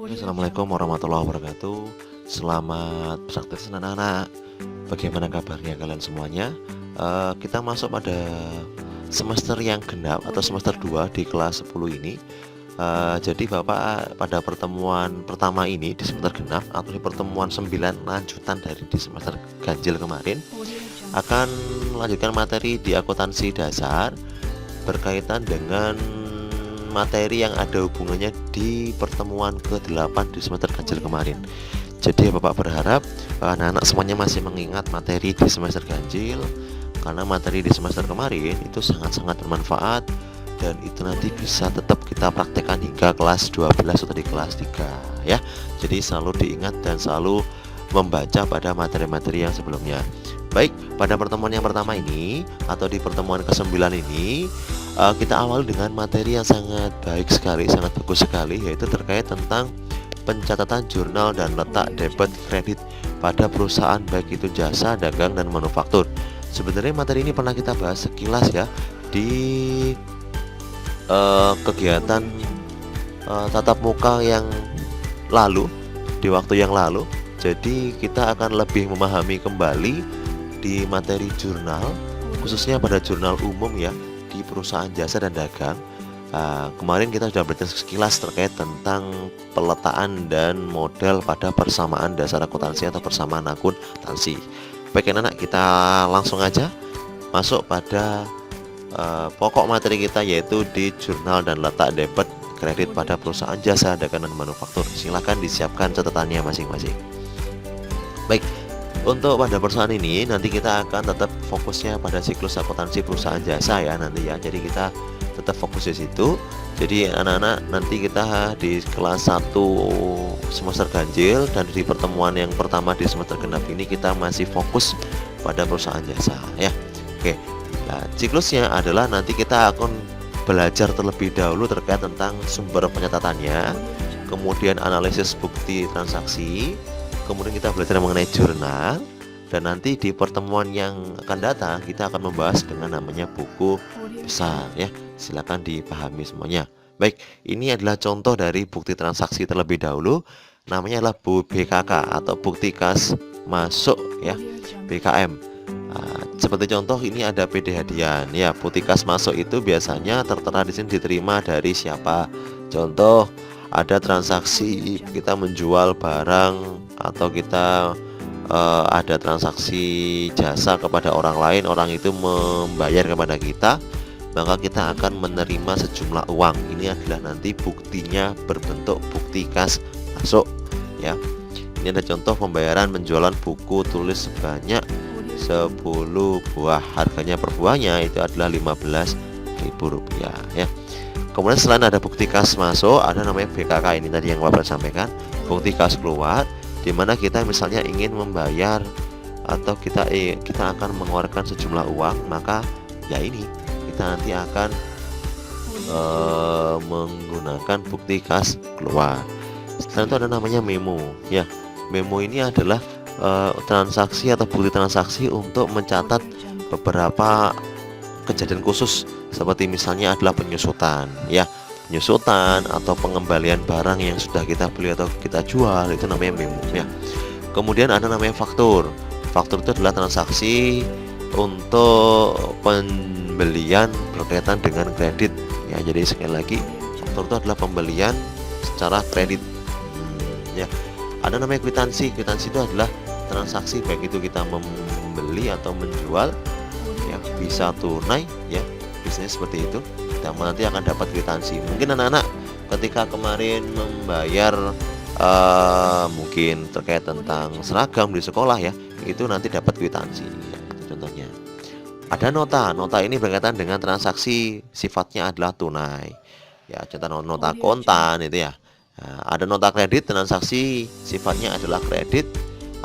Assalamualaikum warahmatullahi wabarakatuh. Selamat beraktivitas anak-anak. Bagaimana kabarnya kalian semuanya? Kita masuk pada semester yang genap atau semester 2 di kelas 10 ini. Jadi Bapak pada pertemuan pertama ini di semester genap atau di pertemuan 9 lanjutan dari di semester ganjil kemarin akan melanjutkan materi di akuntansi dasar berkaitan dengan materi yang ada hubungannya di pertemuan ke-8 di semester ganjil kemarin. Jadi Bapak berharap anak-anak semuanya masih mengingat materi di semester ganjil, karena materi di semester kemarin itu sangat-sangat bermanfaat dan itu nanti bisa tetap kita praktekkan hingga kelas 12 atau di kelas 3 ya. Jadi selalu diingat dan selalu membaca pada materi-materi yang sebelumnya. Baik, pada pertemuan yang pertama ini atau di pertemuan ke-9 ini kita awali dengan materi yang sangat baik sekali, sangat bagus sekali, yaitu terkait tentang pencatatan jurnal dan letak debit kredit pada perusahaan baik itu jasa, dagang, dan manufaktur. Sebenarnya materi ini pernah kita bahas sekilas ya di kegiatan tatap muka yang lalu, di waktu yang lalu. Jadi kita akan lebih memahami kembali di materi jurnal, khususnya pada jurnal umum ya, di perusahaan jasa dan dagang. Kemarin kita sudah belajar sekilas terkait tentang peletaan dan model pada persamaan dasar akuntansi atau persamaan akuntansi. Baik anak-anak, kita langsung aja masuk pada pokok materi kita, yaitu di jurnal dan letak debit kredit pada perusahaan jasa, dagang, dan manufaktur. Silahkan disiapkan catatannya masing-masing. Baik, untuk pada perusahaan ini nanti kita akan tetap fokusnya pada siklus akuntansi perusahaan jasa ya nanti ya. Jadi kita tetap fokus di situ. Jadi anak-anak nanti kita di kelas 1 semester ganjil dan di pertemuan yang pertama di semester genap ini kita masih fokus pada perusahaan jasa ya. Oke. Nah, siklusnya adalah nanti kita akan belajar terlebih dahulu terkait tentang sumber pencatatannya, kemudian analisis bukti transaksi, kemudian kita belajar mengenai jurnal, dan nanti di pertemuan yang akan datang kita akan membahas dengan namanya buku besar ya. Silakan dipahami semuanya. Baik, ini adalah contoh dari bukti transaksi terlebih dahulu. Namanya adalah BKK atau bukti kas masuk ya, BKM. Seperti contoh ini ada PD hadiah ya. Bukti kas masuk itu biasanya tertera di sini diterima dari siapa. Contoh, ada transaksi kita menjual barang atau kita ada transaksi jasa kepada orang lain, orang itu membayar kepada kita, maka kita akan menerima sejumlah uang. Ini adalah nanti buktinya berbentuk bukti kas masuk ya. Ini ada contoh pembayaran penjualan buku tulis sebanyak 10 buah, harganya per buahnya itu adalah Rp15.000 ya. Kemudian selain ada bukti kas masuk, ada namanya BKK ini tadi yang Bapak sampaikan, bukti kas keluar, di mana kita misalnya ingin membayar atau kita akan mengeluarkan sejumlah uang, maka ya ini kita nanti akan menggunakan bukti kas keluar. Setelah itu ada namanya memo ya. Memo ini adalah transaksi atau bukti transaksi untuk mencatat beberapa kejadian khusus, seperti misalnya adalah penyusutan ya, penyusutan atau pengembalian barang yang sudah kita beli atau kita jual, itu namanya memo ya. Kemudian ada namanya faktur. Faktur itu adalah transaksi untuk pembelian berkaitan dengan kredit ya. Jadi sekali lagi, faktur itu adalah pembelian secara kredit ya. Ada namanya kwitansi. Kwitansi itu adalah transaksi baik itu kita membeli atau menjual ya, bisa tunai ya, biasanya seperti itu. Kita nanti akan dapat kwitansi. Mungkin anak-anak ketika kemarin membayar mungkin terkait tentang seragam di sekolah ya, itu nanti dapat kwitansi ya, itu contohnya. Ada nota. Nota ini berkaitan dengan transaksi sifatnya adalah tunai ya, contoh nota kontan itu ya. Nah, ada nota kredit, transaksi sifatnya adalah kredit,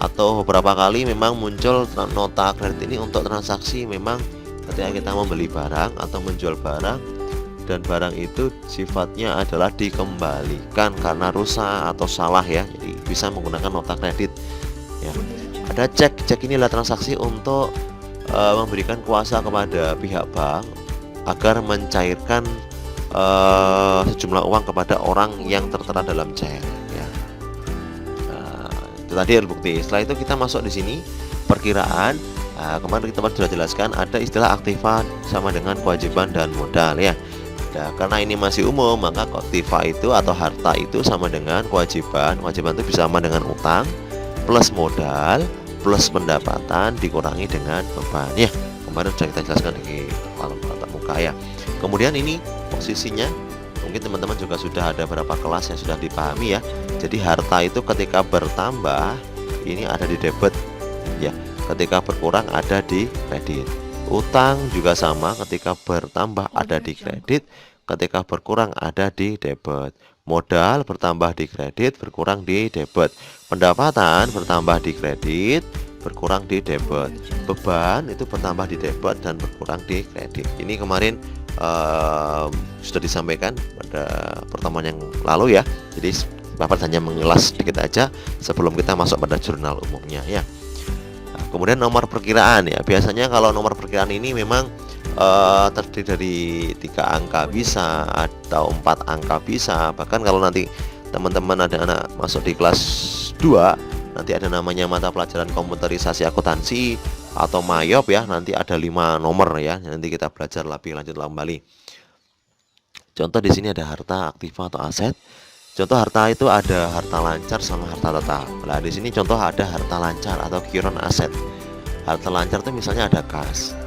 atau beberapa kali memang muncul nota kredit ini untuk transaksi memang ketika kita membeli barang atau menjual barang dan barang itu sifatnya adalah dikembalikan karena rusak atau salah ya, jadi bisa menggunakan nota kredit ya. Ada cek. Cek ini adalah transaksi untuk memberikan kuasa kepada pihak bank agar mencairkan sejumlah uang kepada orang yang tertera dalam cek ya. Itu tadi bukti. Setelah itu kita masuk di sini perkiraan. Nah, kemarin kita sudah jelaskan ada istilah aktiva sama dengan kewajiban dan modal ya. Nah, karena ini masih umum, maka aktiva itu atau harta itu sama dengan kewajiban. Kewajiban itu bisa sama dengan utang plus modal plus pendapatan dikurangi dengan beban ya. Kemarin sudah kita jelaskan di tatap muka ya. Kemudian ini posisinya mungkin teman-teman juga sudah ada beberapa kelas yang sudah dipahami ya. Jadi harta itu ketika bertambah ini ada di debit ya, ketika berkurang ada di kredit. Utang juga sama, ketika bertambah ada di kredit, ketika berkurang ada di debit. Modal bertambah di kredit, berkurang di debit. Pendapatan bertambah di kredit, berkurang di debit. Beban itu bertambah di debit dan berkurang di kredit. Ini kemarin sudah disampaikan pada pertemuan yang lalu ya. Jadi Bapak hanya mengulas sedikit aja sebelum kita masuk pada jurnal umumnya ya. Nah, kemudian nomor perkiraan ya. Biasanya kalau nomor perkiraan ini memang terdiri dari 3 angka bisa atau 4 angka bisa. Bahkan kalau nanti teman-teman ada anak masuk di kelas 2, nanti ada namanya mata pelajaran komputerisasi akuntansi atau mayop ya, nanti ada 5 nomor ya. Nanti kita belajar lebih lanjut kembali. Contoh di sini ada harta aktiva atau aset. Contoh harta itu ada harta lancar sama harta tetap. Nah, di sini contoh ada harta lancar atau current aset. Harta lancar itu misalnya ada kas.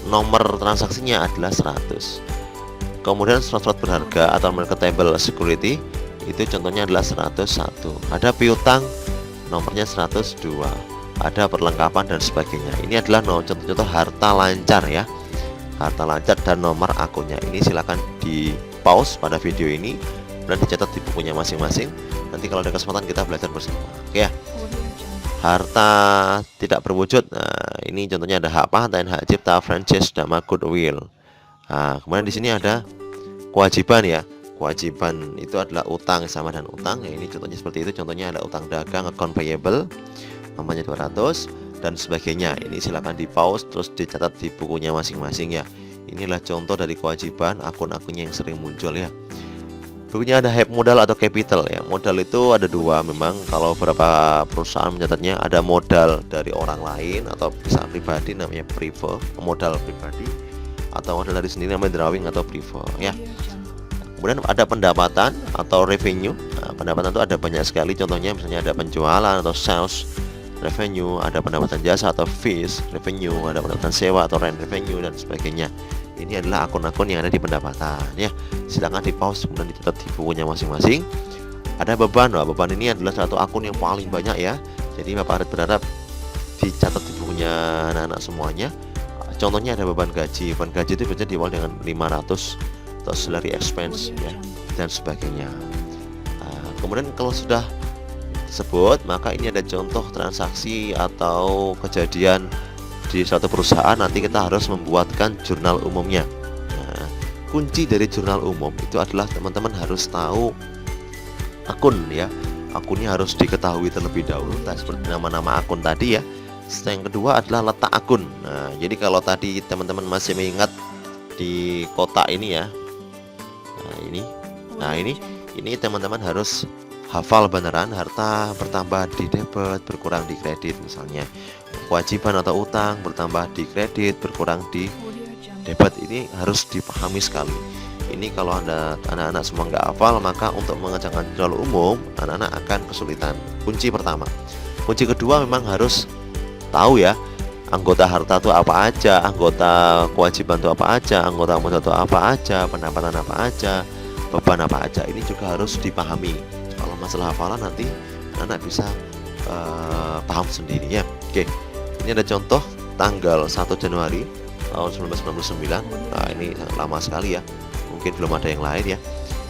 Nomor transaksinya adalah 100. Kemudian surat-surat berharga atau marketable security itu contohnya adalah 101. Ada piutang nomornya 102. Ada perlengkapan dan sebagainya. Ini adalah contoh-contoh harta lancar ya. Harta lancar dan nomor akunnya. Ini silakan di pause pada video ini dan dicatat di bukunya masing-masing. Nanti kalau ada kesempatan kita belajar bersama. Oke ya. Harta tidak berwujud. Nah, ini contohnya ada hak paten, hak cipta, franchise, nama goodwill. Nah, kemudian di sini ada kewajiban ya. Kewajiban itu adalah utang sama dan utang. Ya, ini contohnya seperti itu. Contohnya ada utang dagang, account payable, namanya 200 dan sebagainya. Ini silakan di pause terus dicatat di bukunya masing-masing ya. Inilah contoh dari kewajiban, akun-akunnya yang sering muncul ya. Berikutnya ada modal atau capital ya. Modal itu ada 2 memang. Kalau beberapa perusahaan mencatatnya ada modal dari orang lain atau bisa pribadi namanya prefer, modal pribadi, atau modal dari sendiri namanya drawing atau prefer ya. Kemudian ada pendapatan atau revenue. Nah, pendapatan itu ada banyak sekali. Contohnya misalnya ada penjualan atau sales revenue, ada pendapatan jasa atau fees revenue, ada pendapatan sewa atau rent revenue dan sebagainya. Ini adalah akun-akun yang ada di pendapatan ya. Silakan di pause kemudian dicatat di bukunya masing-masing. Ada beban. Wah, beban ini adalah satu akun yang paling banyak ya. Jadi Bapak Arit berharap dicatat di bukunya anak-anak semuanya. Contohnya ada beban gaji. Beban gaji itu biasanya diawali dengan 500 atau salary expense ya dan sebagainya. Nah, kemudian kalau sudah disebut, maka ini ada contoh transaksi atau kejadian di suatu perusahaan. Nanti kita harus membuatkan jurnal umumnya. Nah, kunci dari jurnal umum itu adalah teman-teman harus tahu akun ya. Akunnya harus diketahui terlebih dahulu, seperti nama-nama akun tadi ya. Yang kedua adalah letak akun. Nah, jadi kalau tadi teman-teman masih mengingat di kotak ini ya. Nah, ini teman-teman harus hafal beneran. Harta bertambah di debit, berkurang di kredit misalnya. Kewajiban atau utang bertambah di kredit, berkurang di debit. Ini harus dipahami sekali. Ini kalau Anda anak-anak semua nggak hafal, maka untuk mengerjakan jurnal umum anak-anak akan kesulitan. Kunci pertama. Kunci kedua memang harus tahu ya, anggota harta itu apa aja, anggota kewajiban itu apa aja, anggota modal itu apa aja, pendapatan apa aja, beban apa aja. Ini juga harus dipahami. Kalau masalah hafalan nanti anak bisa paham sendiri ya. Oke, ini ada contoh tanggal 1 Januari tahun 1999. Nah, ini sangat lama sekali ya. Mungkin belum ada yang lain ya.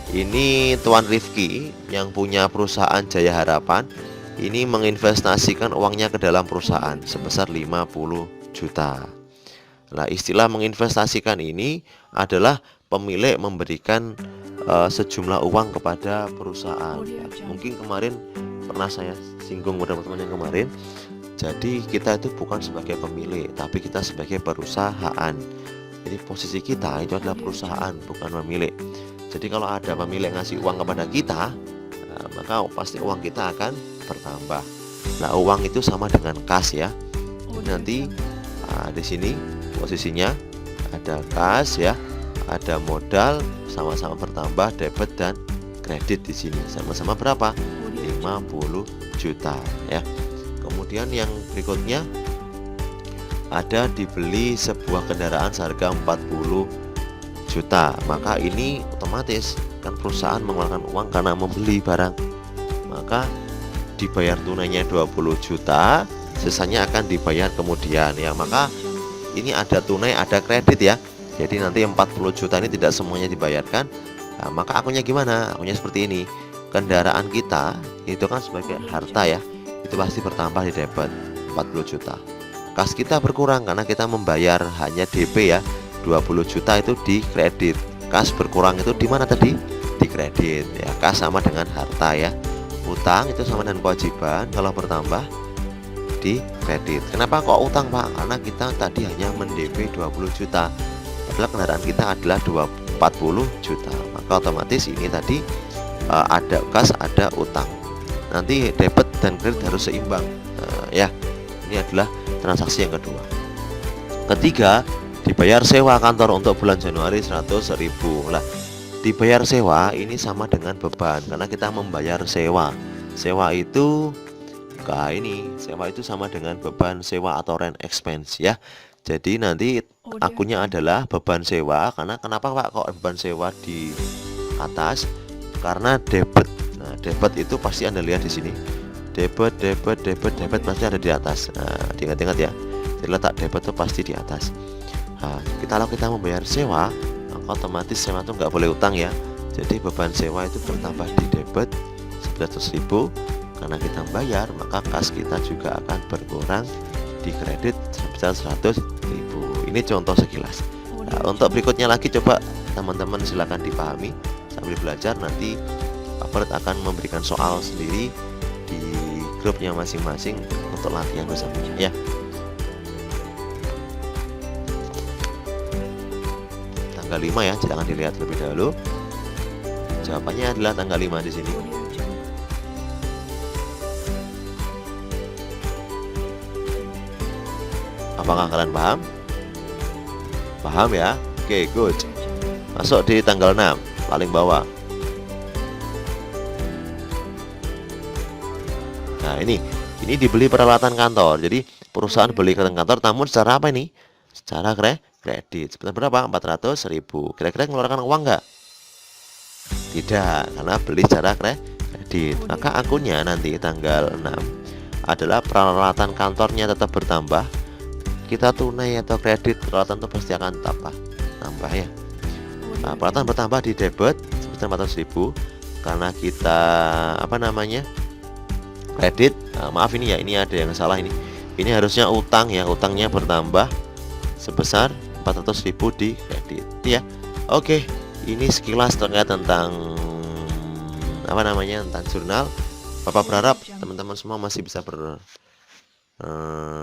Ini Tuan Rifki yang punya perusahaan Jaya Harapan. Ini menginvestasikan uangnya ke dalam perusahaan sebesar 50 juta. Nah, istilah menginvestasikan ini adalah pemilik memberikan sejumlah uang kepada perusahaan. Mungkin kemarin pernah saya singgung pada teman-teman yang kemarin. Jadi kita itu bukan sebagai pemilik, tapi kita sebagai perusahaan. Jadi posisi kita itu adalah perusahaan, bukan pemilik. Jadi kalau ada pemilik ngasih uang kepada kita, maka pasti uang kita akan bertambah. Nah, uang itu sama dengan kas ya. Oh, Nanti di sini posisinya ada kas ya, ada modal sama-sama bertambah, debit dan kredit di sini sama-sama berapa? 50 juta ya. Kemudian yang berikutnya ada dibeli sebuah kendaraan seharga 40 juta. Maka ini otomatis kan perusahaan mengeluarkan uang karena membeli barang. Maka dibayar tunainya 20 juta, sisanya akan dibayar kemudian ya. Maka ini ada tunai, ada kredit ya. Jadi nanti 40 juta ini tidak semuanya dibayarkan. Nah, maka akunnya gimana? Akunnya seperti ini. Kendaraan kita itu kan sebagai harta ya, itu pasti bertambah di debit 40 juta. Kas kita berkurang karena kita membayar hanya DP ya, 20 juta itu di kredit. Kas berkurang itu di mana tadi? Di kredit ya. Kas sama dengan harta ya. Utang itu sama dengan kewajiban, kalau bertambah di kredit. Kenapa kok utang Pak? Karena kita tadi hanya mendp 20 juta. Padahal kendaraan kita adalah 40 juta. Maka otomatis ini tadi ada kas, ada utang. Nanti debit dan kredit harus seimbang ya. Ini adalah transaksi yang kedua. Ketiga, dibayar sewa kantor untuk bulan Januari 100.000. Lah, dibayar sewa ini sama dengan beban karena kita membayar sewa. Sewa itu sewa itu sama dengan beban sewa atau rent expense ya. Jadi nanti akunnya adalah beban sewa. Karena kenapa Pak kok beban sewa di atas? Karena debit. Nah, debit itu pasti Anda lihat di sini. Debit pasti ada di atas. Nah, diingat-ingat ya. Jadi letak debit itu pasti di atas. Nah, kalau kita membayar sewa, maka otomatis sewa itu nggak boleh utang ya. Jadi beban sewa itu bertambah di debit 100.000. Karena kita bayar, maka kas kita juga akan berkurang di kredit sebesar 100.000. Ini contoh sekilas. Nah, untuk berikutnya lagi coba teman-teman silakan dipahami sambil belajar. Nanti Pak Fred akan memberikan soal sendiri di grupnya masing-masing untuk latihan bersama ya. Tanggal 5 ya, jangan dilihat lebih dahulu. Jawabannya adalah tanggal 5 di sini. Apakah kalian paham? Paham ya? Oke, good. Masuk di tanggal 6 paling bawah. Nah, ini dibeli peralatan kantor. Jadi perusahaan beli peralatan kantor, namun secara apa ini? Secara kredit. Sebesar berapa? 400.000. Kira-kira mengeluarkan uang nggak? Tidak, karena beli secara kredit. Maka akunnya nanti tanggal 6 adalah peralatan kantornya tetap bertambah. Kita tunai atau kredit, peralatan itu pasti akan tambah ya. Nah, peralatan bertambah di debit sebesar 400.000 karena kita kredit. Nah, maaf ini ya, ini ada yang salah ini. Ini harusnya utang ya, utangnya bertambah sebesar 400.000 di kredit ya. Oke, ini sekilas terkait tentang tentang jurnal. Bapak berharap teman-teman semua masih bisa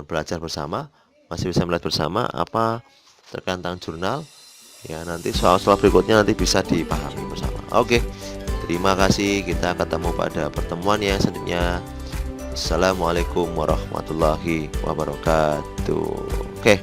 belajar bersama, masih bisa melihat bersama apa terkait tentang jurnal ya. Nanti soal-soal berikutnya nanti bisa dipahami bersama. Oke, terima kasih. Kita ketemu pada pertemuan yang selanjutnya. Assalamualaikum warahmatullahi wabarakatuh. Oke.